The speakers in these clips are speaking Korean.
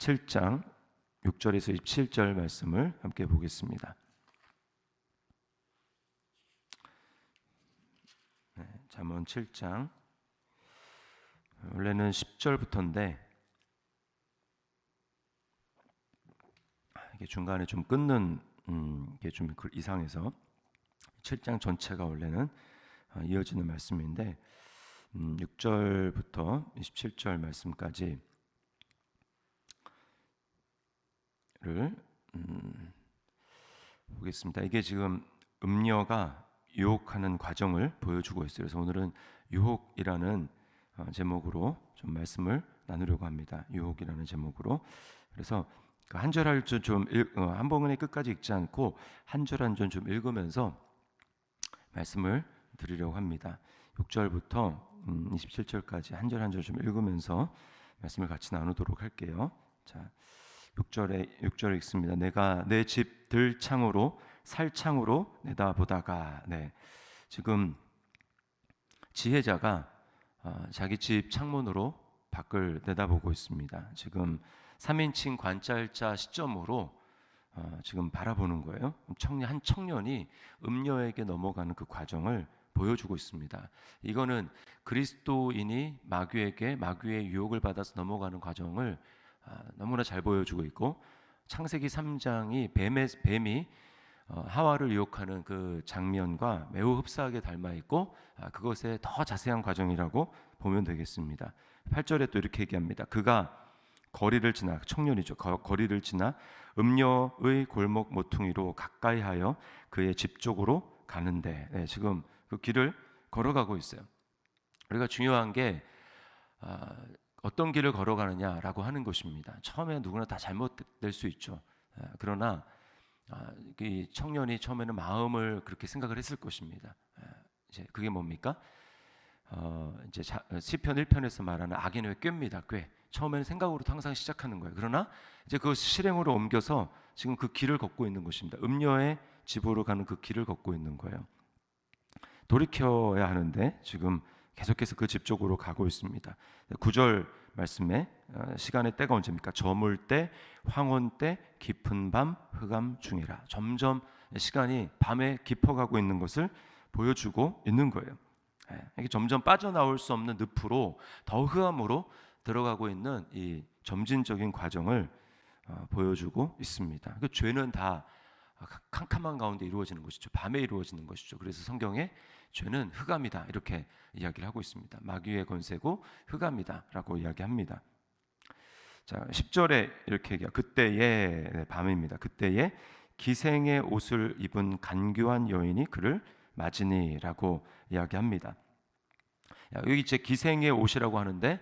7장 6절에서 27절 말씀을 함께 보겠습니다. 잠언 7장 원래는 10절부터인데 이게 중간에 좀 끊는 게 좀 이상해서 7장 전체가 원래는 이어지는 말씀인데 6절부터 27절 말씀까지를 보겠습니다. 이게 지금 음녀가 유혹하는 과정을 보여주고 있어요. 그래서 오늘은 유혹이라는 제목으로 좀 말씀을 나누려고 합니다. 유혹이라는 제목으로. 그래서 한 절 한 절 좀 한번에 끝까지 읽지 않고 한 절 한 절 좀 읽으면서 말씀을 드리려고 합니다. 6절부터 27절까지 한 절 한 절 좀 읽으면서 말씀을 같이 나누도록 할게요. 자, 6절에 읽습니다. 내가 내 집 들창으로 살창으로 내다보다가 지금 지혜자가 자기 집 창문으로 밖을 내다보고 있습니다. 지금 3인칭 관찰자 시점으로 지금 바라보는 거예요. 한 청년이 음녀에게 넘어가는 그 과정을 보여주고 있습니다. 이거는 그리스도인이 마귀의 유혹을 받아서 넘어가는 과정을 너무나 잘 보여주고 있고, 창세기 3장이 뱀이 하와를 유혹하는 그 장면과 매우 흡사하게 닮아 있고, 그것의 더 자세한 과정이라고 보면 되겠습니다. 8절에 또 이렇게 얘기합니다. 그가 거리를 지나, 청년이죠. 거리를 지나 음녀의 골목 모퉁이로 가까이하여 그의 집 쪽으로 가는데, 지금 그 길을 걸어가고 있어요. 우리가 중요한 게 어떤 길을 걸어가느냐라고 하는 것입니다. 처음에 누구나 다 잘못될 수 있죠. 그러나 이 청년이 처음에는 마음을 그렇게 생각을 했을 것입니다. 이제 그게 뭡니까? 이제 시편 1편에서 말하는 악인의 꾀입니다. 꾀. 처음에는 생각으로도 항상 시작하는 거예요. 그러나 이제 그 실행으로 옮겨서 지금 그 길을 걷고 있는 것입니다. 음녀의 집으로 가는 그 길을 걷고 있는 거예요. 돌이켜야 하는데 지금 계속해서 그 집 쪽으로 가고 있습니다. 9절 말씀에 시간의 때가 언제입니까? 저물 때, 황혼 때, 깊은 밤, 흑암 중이라. 점점 시간이 밤에 깊어가고 있는 것을 보여주고 있는 거예요. 이게 점점 빠져나올 수 없는 늪으로, 더 흑암으로 들어가고 있는 이 점진적인 과정을 보여주고 있습니다. 그 죄는 다 캄캄한 가운데 이루어지는 것이죠. 밤에 이루어지는 것이죠. 그래서 성경에 죄는 흑암이다 이렇게 이야기를 하고 있습니다. 마귀의 권세고 흑암이다라고 이야기합니다. 자, 10절에 이렇게 얘기해요. 그때에, 밤입니다. 그때에 기생의 옷을 입은 간교한 여인이 그를 맞으니라고 이야기합니다. 여기 이제 기생의 옷이라고 하는데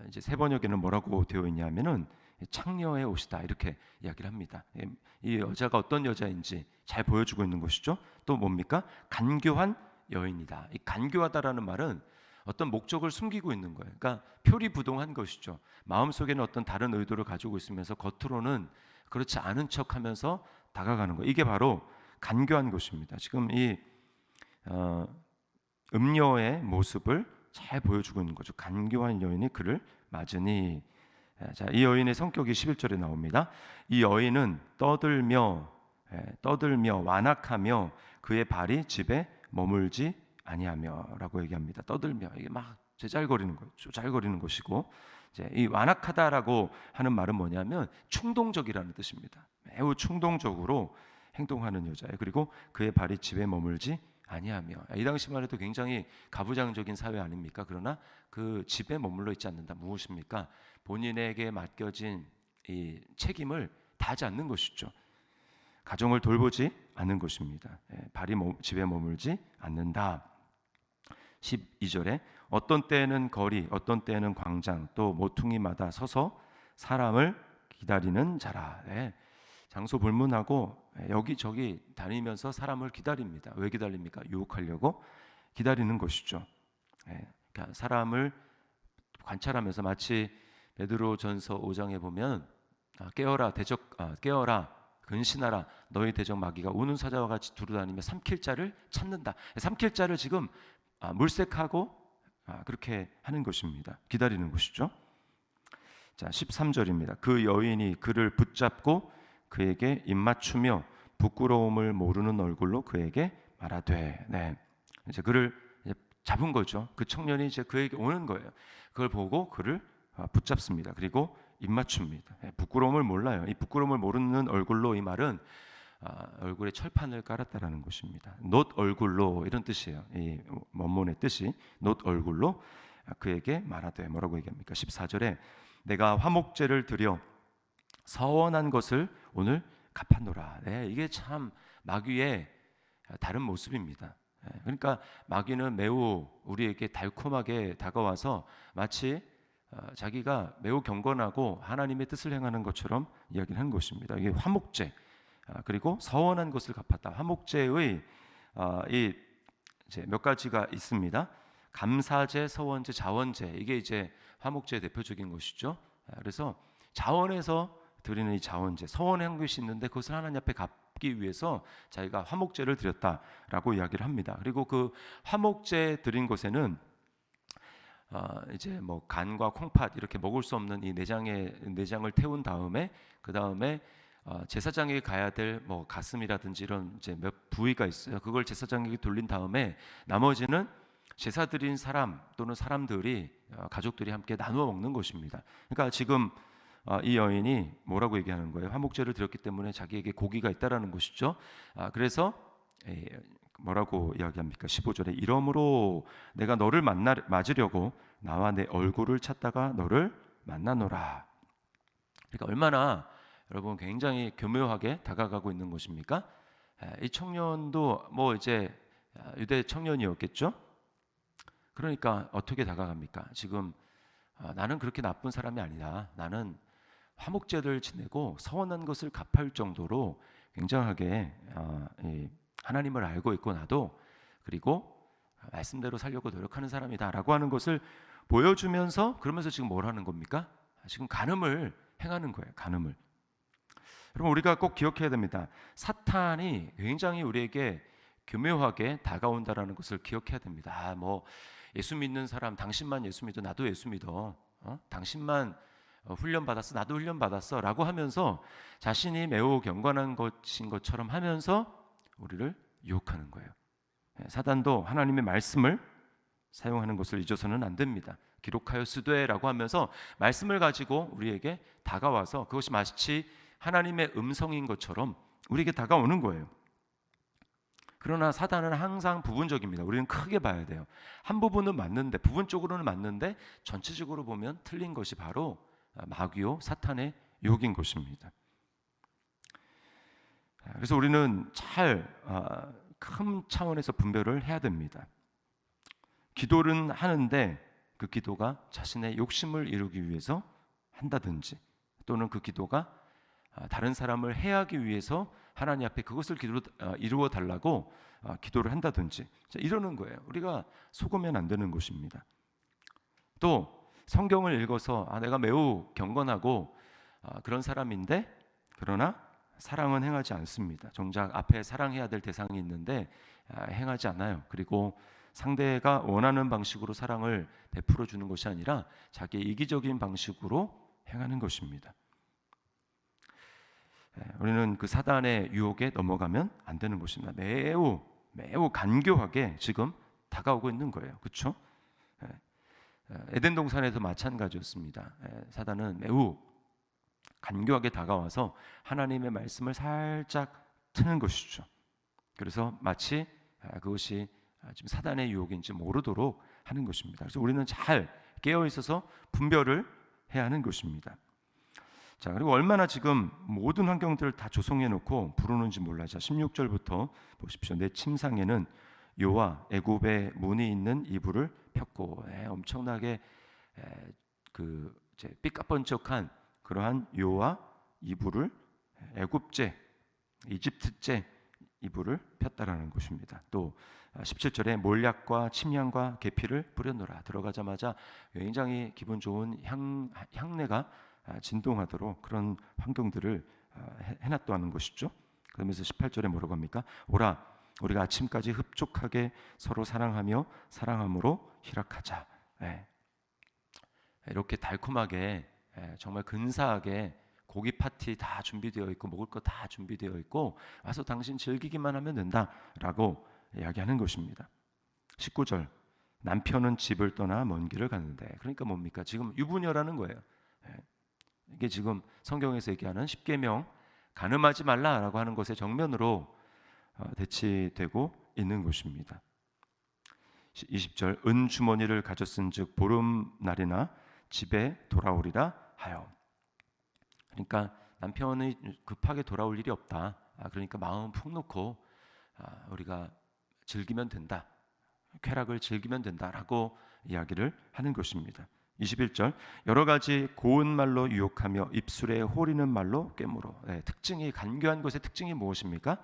이제 세 번역에는 뭐라고 되어 있냐면은 창녀의 옷이다 이렇게 이야기를 합니다. 이 여자가 어떤 여자인지 잘 보여주고 있는 것이죠. 또 뭡니까? 간교한 여인이다. 이 간교하다라는 말은 어떤 목적을 숨기고 있는 거예요. 그러니까 표리부동한 것이죠. 마음속에는 어떤 다른 의도를 가지고 있으면서 겉으로는 그렇지 않은 척하면서 다가가는 거예요. 이게 바로 간교한 것입니다. 지금 이 음녀의 모습을 잘 보여주고 있는 거죠. 간교한 여인이 그를 맞으니. 자, 이 여인의 성격이 11절에 나옵니다. 이 여인은 떠들며 완악하며 그의 발이 집에 머물지 아니하며라고 얘기합니다. 떠들며, 이게 막 제잘거리는 거예요. 조잘거리는 것이고, 이제 이 완악하다라고 하는 말은 뭐냐면 충동적이라는 뜻입니다. 매우 충동적으로 행동하는 여자예요. 그리고 그의 발이 집에 머물지 아니하며. 이 당시만 해도 굉장히 가부장적인 사회 아닙니까? 그러나 그 집에 머물러 있지 않는다. 무엇입니까? 본인에게 맡겨진 이 책임을 다하지 않는 것이죠. 가정을 돌보지 않는 것입니다. 발이 집에 머물지 않는다. 12절에 어떤 때는 거리, 어떤 때는 광장, 또 모퉁이마다 서서 사람을 기다리는 자라. 장소 불문하고 여기저기 다니면서 사람을 기다립니다. 왜 기다립니까? 유혹하려고 기다리는 것이죠. 그러니까 사람을 관찰하면서, 마치 베드로전서 5장에 보면 깨어라 근신하라 너희 대적 마귀가 우는 사자와 같이 두루다니며 삼킬 자를 찾는다. 삼킬 자를 지금 물색하고 그렇게 하는 것입니다. 기다리는 것이죠. 자, 13절입니다. 그 여인이 그를 붙잡고 그에게 입맞추며 부끄러움을 모르는 얼굴로 그에게 말하되, 네, 이제 그를 이제 잡은 거죠. 그 청년이 이제 그에게 오는 거예요. 그걸 보고 그를 붙잡습니다. 그리고 입맞춥니다. 부끄러움을 몰라요. 이 부끄러움을 모르는 얼굴로, 이 말은 얼굴에 철판을 깔았다라는 것입니다. 놋 얼굴로, 이런 뜻이에요. 이 원문의 뜻이 놋 얼굴로 그에게 말하되, 뭐라고 얘기합니까? 14절에 내가 화목제를 드려 서원한 것을 오늘 갚았노라. 네, 이게 참 마귀의 다른 모습입니다. 그러니까 마귀는 매우 우리에게 달콤하게 다가와서 마치 자기가 매우 경건하고 하나님의 뜻을 행하는 것처럼 이야기를 하는 것입니다. 이게 화목제, 그리고 서원한 것을 갚았다. 화목제의 이 이제 몇 가지가 있습니다. 감사제, 서원제, 자원제, 이게 이제 화목제의 대표적인 것이죠. 그래서 자원에서 드리는 이 자원제, 서원한 것이 있는데 그것을 하나님 앞에 갚기 위해서 자기가 화목제를 드렸다라고 이야기를 합니다. 그리고 그 화목제 드린 것에는 이제 뭐 간과 콩팥 이렇게 먹을 수 없는 이 내장을 태운 다음에 그 다음에 제사장에게 가야 될 뭐 가슴이라든지 이런 이제 몇 부위가 있어요. 그걸 제사장에게 돌린 다음에 나머지는 제사 드린 사람 또는 사람들이 가족들이 함께 나누어 먹는 것입니다. 그러니까 지금 이 여인이 뭐라고 얘기하는 거예요? 화목제를 드렸기 때문에 자기에게 고기가 있다라는 것이죠. 그래서 뭐라고 이야기합니까? 15절에 이러므로 내가 너를 맞으려고 나와 내 얼굴을 찾다가 너를 만나노라. 그러니까 얼마나 여러분 굉장히 교묘하게 다가가고 있는 것입니까? 이 청년도 뭐 이제 유대 청년이었겠죠. 그러니까 어떻게 다가갑니까? 지금 나는 그렇게 나쁜 사람이 아니다. 나는 화목제를 지내고 서원한 것을 갚을 정도로 굉장하게 하나님을 알고 있고 나도 그리고 말씀대로 살려고 노력하는 사람이다라고 하는 것을 보여주면서, 그러면서 지금 뭘 하는 겁니까? 지금 간음을 행하는 거예요. 간음을. 여러분, 우리가 꼭 기억해야 됩니다. 사탄이 굉장히 우리에게 교묘하게 다가온다라는 것을 기억해야 됩니다. 뭐 예수 믿는 사람, 당신만 예수 믿어, 나도 예수 믿어. 당신만 훈련 받았어, 나도 훈련 받았어 라고 하면서 자신이 매우 경건한 것인 것처럼 하면서 우리를 유혹하는 거예요. 사단도 하나님의 말씀을 사용하는 것을 잊어서는 안 됩니다. 기록하였으되라고 하면서 말씀을 가지고 우리에게 다가와서 그것이 마치 하나님의 음성인 것처럼 우리에게 다가오는 거예요. 그러나 사단은 항상 부분적입니다. 우리는 크게 봐야 돼요. 한 부분은 맞는데, 부분적으로는 맞는데 전체적으로 보면 틀린 것이 바로 마귀요 사탄의 유혹인 것입니다. 그래서 우리는 잘 큰 차원에서 분별을 해야 됩니다. 기도는 하는데 그 기도가 자신의 욕심을 이루기 위해서 한다든지, 또는 그 기도가 다른 사람을 해하기 위해서 하나님 앞에 그것을 이루어 달라고 기도를 한다든지 이러는 거예요. 우리가 속으면 안 되는 것입니다. 또 성경을 읽어서 내가 매우 경건하고 그런 사람인데, 그러나 사랑은 행하지 않습니다. 정작 앞에 사랑해야 될 대상이 있는데 행하지 않아요. 그리고 상대가 원하는 방식으로 사랑을 베풀어 주는 것이 아니라 자기의 이기적인 방식으로 행하는 것입니다. 우리는 그 사단의 유혹에 넘어가면 안 되는 것입니다. 매우 간교하게 지금 다가오고 있는 거예요. 그렇죠? 에덴 동산에도 마찬가지였습니다. 사단은 매우 간교하게 다가와서 하나님의 말씀을 살짝 트는 것이죠. 그래서 마치 그것이 지금 사단의 유혹인지 모르도록 하는 것입니다. 그래서 우리는 잘 깨어 있어서 분별을 해야 하는 것입니다. 자, 그리고 얼마나 지금 모든 환경들을 다 조성해 놓고 부르는지 몰라요. 자, 16절부터 보십시오. 내 침상에는 요와 애굽의 문이 있는 이불을 폈고, 엄청나게 그 이제 삐까번쩍한 그러한 요와 이불을, 애굽제, 이집트제 이불을 폈다라는 것입니다. 또 17절에 몰약과 침향과 계피를 뿌려놓으라. 들어가자마자 굉장히 기분 좋은 향내가 진동하도록 그런 환경들을 해놨다는 것이죠. 그러면서 18절에 뭐라고 합니까? 오라, 우리가 아침까지 흡족하게 서로 사랑하며 사랑함으로 희락하자. 이렇게 달콤하게 정말 근사하게 고기 파티 다 준비되어 있고 먹을 거 다 준비되어 있고 와서 당신 즐기기만 하면 된다라고 이야기하는 것입니다. 19절 남편은 집을 떠나 먼 길을 가는데, 그러니까 뭡니까? 지금 유부녀라는 거예요. 이게 지금 성경에서 얘기하는 십계명 간음하지 말라라고 하는 것의 정면으로 대치되고 있는 것입니다. 20절 은 주머니를 가졌은즉 보름날이나 집에 돌아오리라 하여. 그러니까 남편이 급하게 돌아올 일이 없다. 그러니까 마음 푹 놓고 우리가 즐기면 된다. 쾌락을 즐기면 된다라고 이야기를 하는 것입니다. 21절 여러 가지 고운 말로 유혹하며 입술에 호리는 말로 꿰물어. 특징이 간교한 것의 특징이 무엇입니까?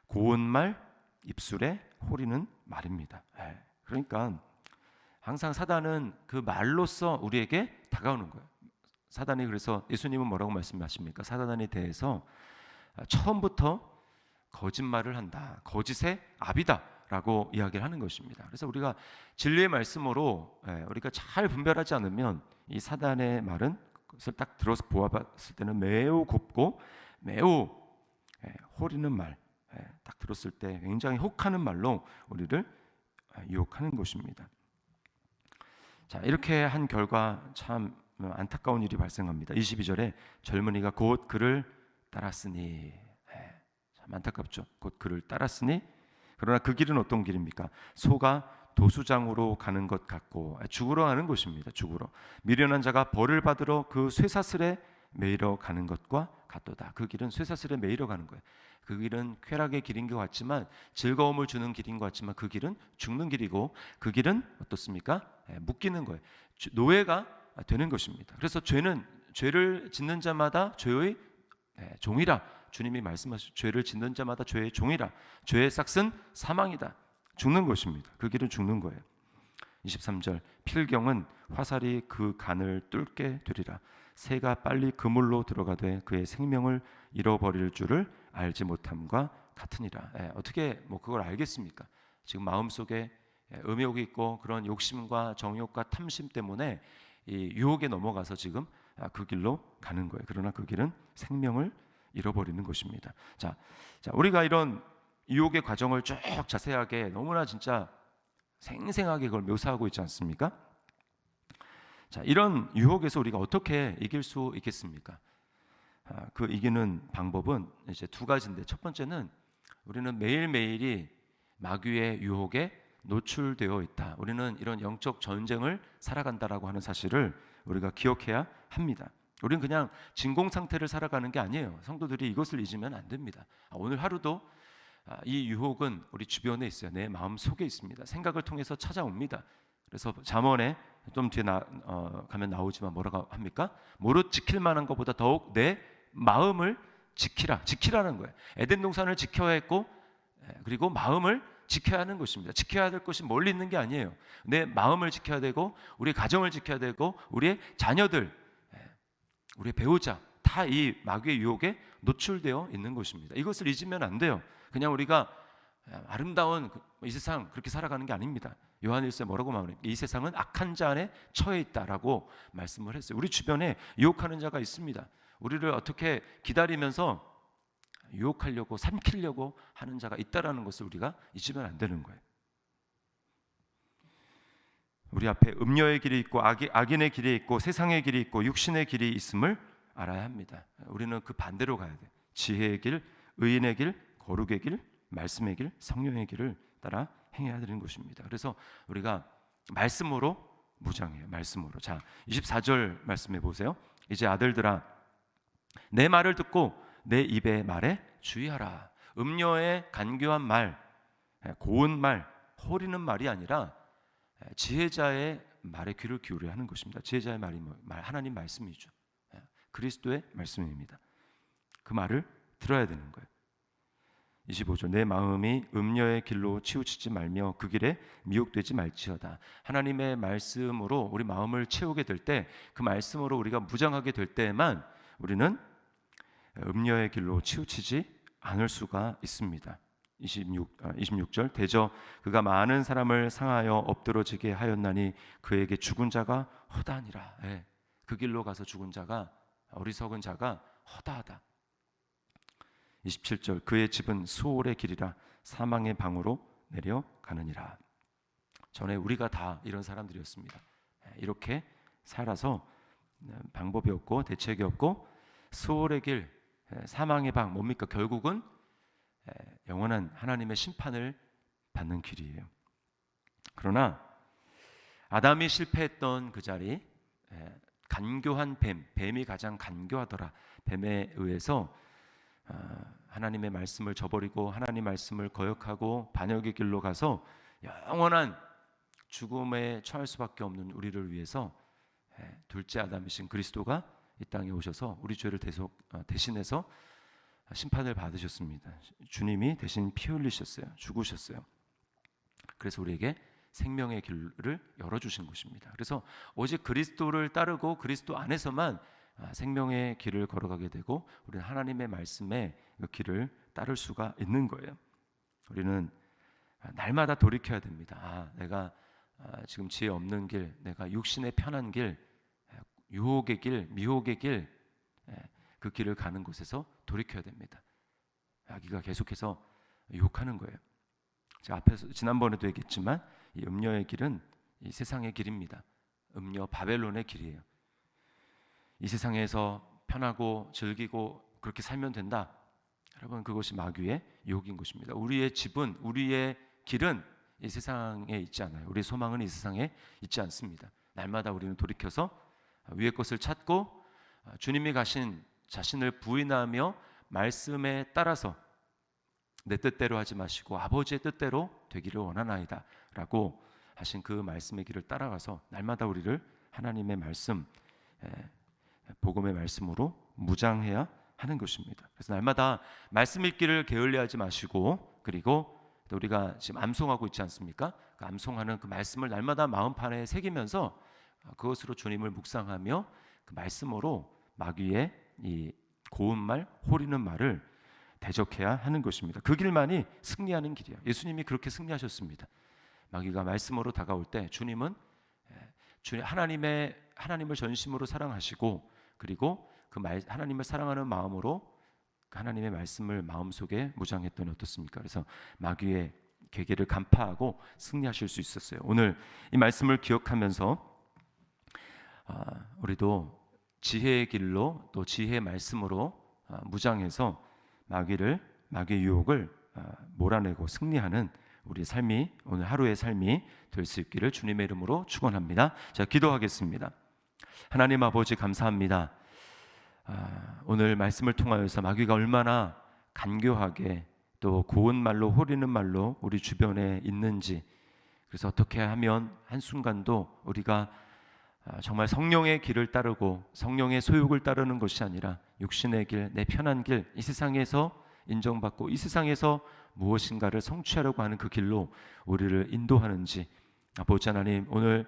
고운 말, 입술에 호리는 말입니다. 그러니까 항상 사단은 그 말로써 우리에게 다가오는 거예요. 사단이 그래서 예수님은 뭐라고 말씀하십니까? 사단에 대해서 처음부터 거짓말을 한다. 거짓의 압이다. 라고 이야기를 하는 것입니다. 그래서 우리가 진리의 말씀으로 우리가 잘 분별하지 않으면 이 사단의 말은 그것을 딱 들어서 보아봤을 때는 매우 곱고 매우 호리는 말, 딱 들었을 때 굉장히 혹하는 말로 우리를 유혹하는 것입니다. 자, 이렇게 한 결과 참 안타까운 일이 발생합니다. 22절에 젊은이가 곧 그를 따랐으니, 참 안타깝죠. 곧 그를 따랐으니 그러나 그 길은 어떤 길입니까? 소가 도수장으로 가는 것 같고, 죽으러 가는 곳입니다. 죽으러. 미련한 자가 벌을 받으러 그 쇠사슬에 매이러 가는 것과 같도다. 그 길은 쇠사슬에 매이러 가는 거예요. 그 길은 쾌락의 길인 것 같지만, 즐거움을 주는 길인 것 같지만 그 길은 죽는 길이고, 그 길은 어떻습니까? 묶이는 거예요. 노예가 되는 것입니다. 그래서 죄를 짓는 자마다 죄의 종이라. 주님이 말씀하시죠. 죄를 짓는 자마다 죄의 종이라. 죄의 삭은 사망이다. 죽는 것입니다. 그 길은 죽는 거예요. 23절 필경은 화살이 그 간을 뚫게 되리라. 새가 빨리 그물로 들어가되 그의 생명을 잃어버릴 줄을 알지 못함과 같으니라. 어떻게 그걸 알겠습니까? 지금 마음속에 음욕이 있고 그런 욕심과 정욕과 탐심 때문에 이 유혹에 넘어가서 지금 그 길로 가는 거예요. 그러나 그 길은 생명을 잃어버리는 것입니다. 자, 우리가 이런 유혹의 과정을 쭉 자세하게 너무나 진짜 생생하게 그걸 묘사하고 있지 않습니까? 자, 이런 유혹에서 우리가 어떻게 이길 수 있겠습니까? 그 이기는 방법은 이제 두 가지인데, 첫 번째는 우리는 매일매일이 마귀의 유혹에 노출되어 있다. 우리는 이런 영적 전쟁을 살아간다라고 하는 사실을 우리가 기억해야 합니다. 우리는 그냥 진공 상태를 살아가는 게 아니에요. 성도들이 이것을 잊으면 안 됩니다. 오늘 하루도 이 유혹은 우리 주변에 있어요. 내 마음 속에 있습니다. 생각을 통해서 찾아옵니다. 그래서 잠언에 좀 뒤에 가면 나오지만 뭐라고 합니까? 무릇 지킬 만한 것보다 더욱 내 마음을 지키라는 거예요. 에덴 동산을 지켜야 했고, 그리고 마음을 지켜야 하는 것입니다. 지켜야 될 것이 멀리 있는 게 아니에요. 내 마음을 지켜야 되고, 우리 가정을 지켜야 되고, 우리의 자녀들, 우리의 배우자 다 이 마귀의 유혹에 노출되어 있는 것입니다. 이것을 잊으면 안 돼요. 그냥 우리가 아름다운 이 세상 그렇게 살아가는 게 아닙니다. 요한일서에 뭐라고 말합니까? 이 세상은 악한 자 안에 처해 있다라고 말씀을 했어요. 우리 주변에 유혹하는 자가 있습니다. 우리를 어떻게 기다리면서 유혹하려고 삼키려고 하는 자가 있다라는 것을 우리가 잊으면 안 되는 거예요. 우리 앞에 음녀의 길이 있고 악인의 길이 있고 세상의 길이 있고 육신의 길이 있음을 알아야 합니다. 우리는 그 반대로 가야 돼요. 지혜의 길, 의인의 길, 거룩의 길, 말씀의 길, 성령의 길을 따라 행해야 되는 것입니다. 그래서 우리가 말씀으로 무장해요. 말씀으로. 자, 24절 말씀해 보세요. 이제 아들들아, 내 말을 듣고 내 입의 말에 주의하라. 음녀의 간교한 말, 고운 말, 호리는 말이 아니라 지혜자의 말에 귀를 기울여야 하는 것입니다. 지혜자의 말이 하나님 말씀이죠. 그리스도의 말씀입니다. 그 말을 들어야 되는 거예요. 25절 내 마음이 음녀의 길로 치우치지 말며 그 길에 미혹되지 말지어다. 하나님의 말씀으로 우리 마음을 채우게 될 때, 그 말씀으로 우리가 무장하게 될 때에만 우리는 음녀의 길로 치우치지 않을 수가 있습니다. 26절 대저 그가 많은 사람을 상하여 엎드러지게 하였나니 그에게 죽은 자가 허다하니라. 그 길로 가서 죽은 자가, 어리석은 자가 허다하다. 27절, 그의 집은 수올의 길이라 사망의 방으로 내려가느니라. 전에 우리가 다 이런 사람들이었습니다. 이렇게 살아서 방법이 없고 대책이 없고 수올의 길, 사망의 방, 뭡니까? 결국은 영원한 하나님의 심판을 받는 길이에요. 그러나 아담이 실패했던 그 자리, 간교한 뱀이 가장 간교하더라. 뱀에 의해서 하나님의 말씀을 저버리고 하나님 말씀을 거역하고 반역의 길로 가서 영원한 죽음에 처할 수밖에 없는 우리를 위해서 둘째 아담이신 그리스도가 이 땅에 오셔서 우리 죄를 대신해서 심판을 받으셨습니다. 주님이 대신 피 흘리셨어요. 죽으셨어요. 그래서 우리에게 생명의 길을 열어주신 것입니다. 그래서 오직 그리스도를 따르고 그리스도 안에서만 생명의 길을 걸어가게 되고 우리는 하나님의 말씀의 그 길을 따를 수가 있는 거예요. 우리는 날마다 돌이켜야 됩니다. 내가 지금 지혜 없는 길, 내가 육신의 편한 길, 유혹의 길, 미혹의 길, 그 길을 가는 곳에서 돌이켜야 됩니다. 마귀가 계속해서 유혹하는 거예요. 제가 앞에서 지난번에도 얘기했지만 이 음녀의 길은 이 세상의 길입니다. 음녀 바벨론의 길이에요. 이 세상에서 편하고 즐기고 그렇게 살면 된다. 여러분, 그것이 마귀의 유혹인 것입니다. 우리의 집은, 우리의 길은 이 세상에 있지 않아요. 우리의 소망은 이 세상에 있지 않습니다. 날마다 우리는 돌이켜서 위의 것을 찾고 주님이 가신 자신을 부인하며 말씀에 따라서 내 뜻대로 하지 마시고 아버지의 뜻대로 되기를 원하나이다 라고 하신 그 말씀의 길을 따라가서 날마다 우리를 하나님의 말씀, 복음의 말씀으로 무장해야 하는 것입니다. 그래서 날마다 말씀 읽기를 게을리하지 마시고, 그리고 또 우리가 지금 암송하고 있지 않습니까? 그 암송하는 그 말씀을 날마다 마음판에 새기면서 그것으로 주님을 묵상하며 그 말씀으로 마귀의 이 고운 말, 호리는 말을 대적해야 하는 것입니다. 그 길만이 승리하는 길이에요. 예수님이 그렇게 승리하셨습니다. 마귀가 말씀으로 다가올 때 주님은 하나님을 전심으로 사랑하시고, 그리고 그 하나님을 사랑하는 마음으로 하나님의 말씀을 마음속에 무장했더니 어떻습니까? 그래서 마귀의 계계를 간파하고 승리하실 수 있었어요. 오늘 이 말씀을 기억하면서 우리도 지혜의 길로 또 지혜의 말씀으로 무장해서 마귀의 유혹을 몰아내고 승리하는 우리 삶이, 오늘 하루의 삶이 될 수 있기를 주님의 이름으로 축원합니다. 자, 기도하겠습니다. 하나님 아버지, 감사합니다. 오늘 말씀을 통하여서 마귀가 얼마나 간교하게 또 고운 말로, 호리는 말로 우리 주변에 있는지, 그래서 어떻게 하면 한순간도 우리가 정말 성령의 길을 따르고 성령의 소욕을 따르는 것이 아니라 육신의 길, 내 편한 길, 이 세상에서 인정받고 이 세상에서 무엇인가를 성취하려고 하는 그 길로 우리를 인도하는지, 아버지 하나님, 오늘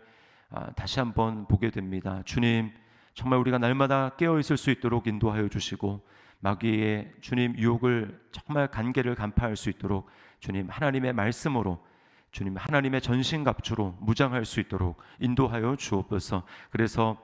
다시 한번 보게 됩니다. 주님, 정말 우리가 날마다 깨어있을 수 있도록 인도하여 주시고, 마귀의 주님 유혹을 정말 간계를 간파할 수 있도록 주님 하나님의 말씀으로, 주님 하나님의 전신갑주로 무장할 수 있도록 인도하여 주옵소서. 그래서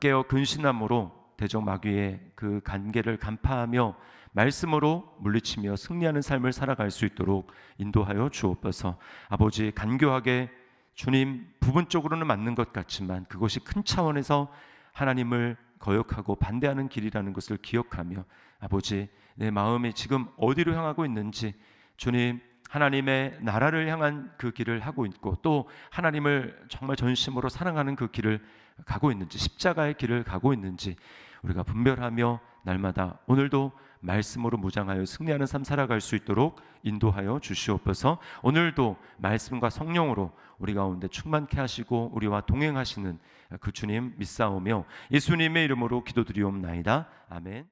깨어 근신함으로 대적 마귀의 그 간계를 간파하며 말씀으로 물리치며 승리하는 삶을 살아갈 수 있도록 인도하여 주옵소서. 아버지, 간교하게 주님 부분적으로는 맞는 것 같지만 그것이 큰 차원에서 하나님을 거역하고 반대하는 길이라는 것을 기억하며, 아버지, 내 마음이 지금 어디로 향하고 있는지, 주님 하나님의 나라를 향한 그 길을 하고 있고 또 하나님을 정말 전심으로 사랑하는 그 길을 가고 있는지, 십자가의 길을 가고 있는지 우리가 분별하며 날마다 오늘도 말씀으로 무장하여 승리하는 삶 살아갈 수 있도록 인도하여 주시옵소서. 오늘도 말씀과 성령으로 우리 가운데 충만케 하시고 우리와 동행하시는 그 주님 믿사오며 예수님의 이름으로 기도드리옵나이다. 아멘.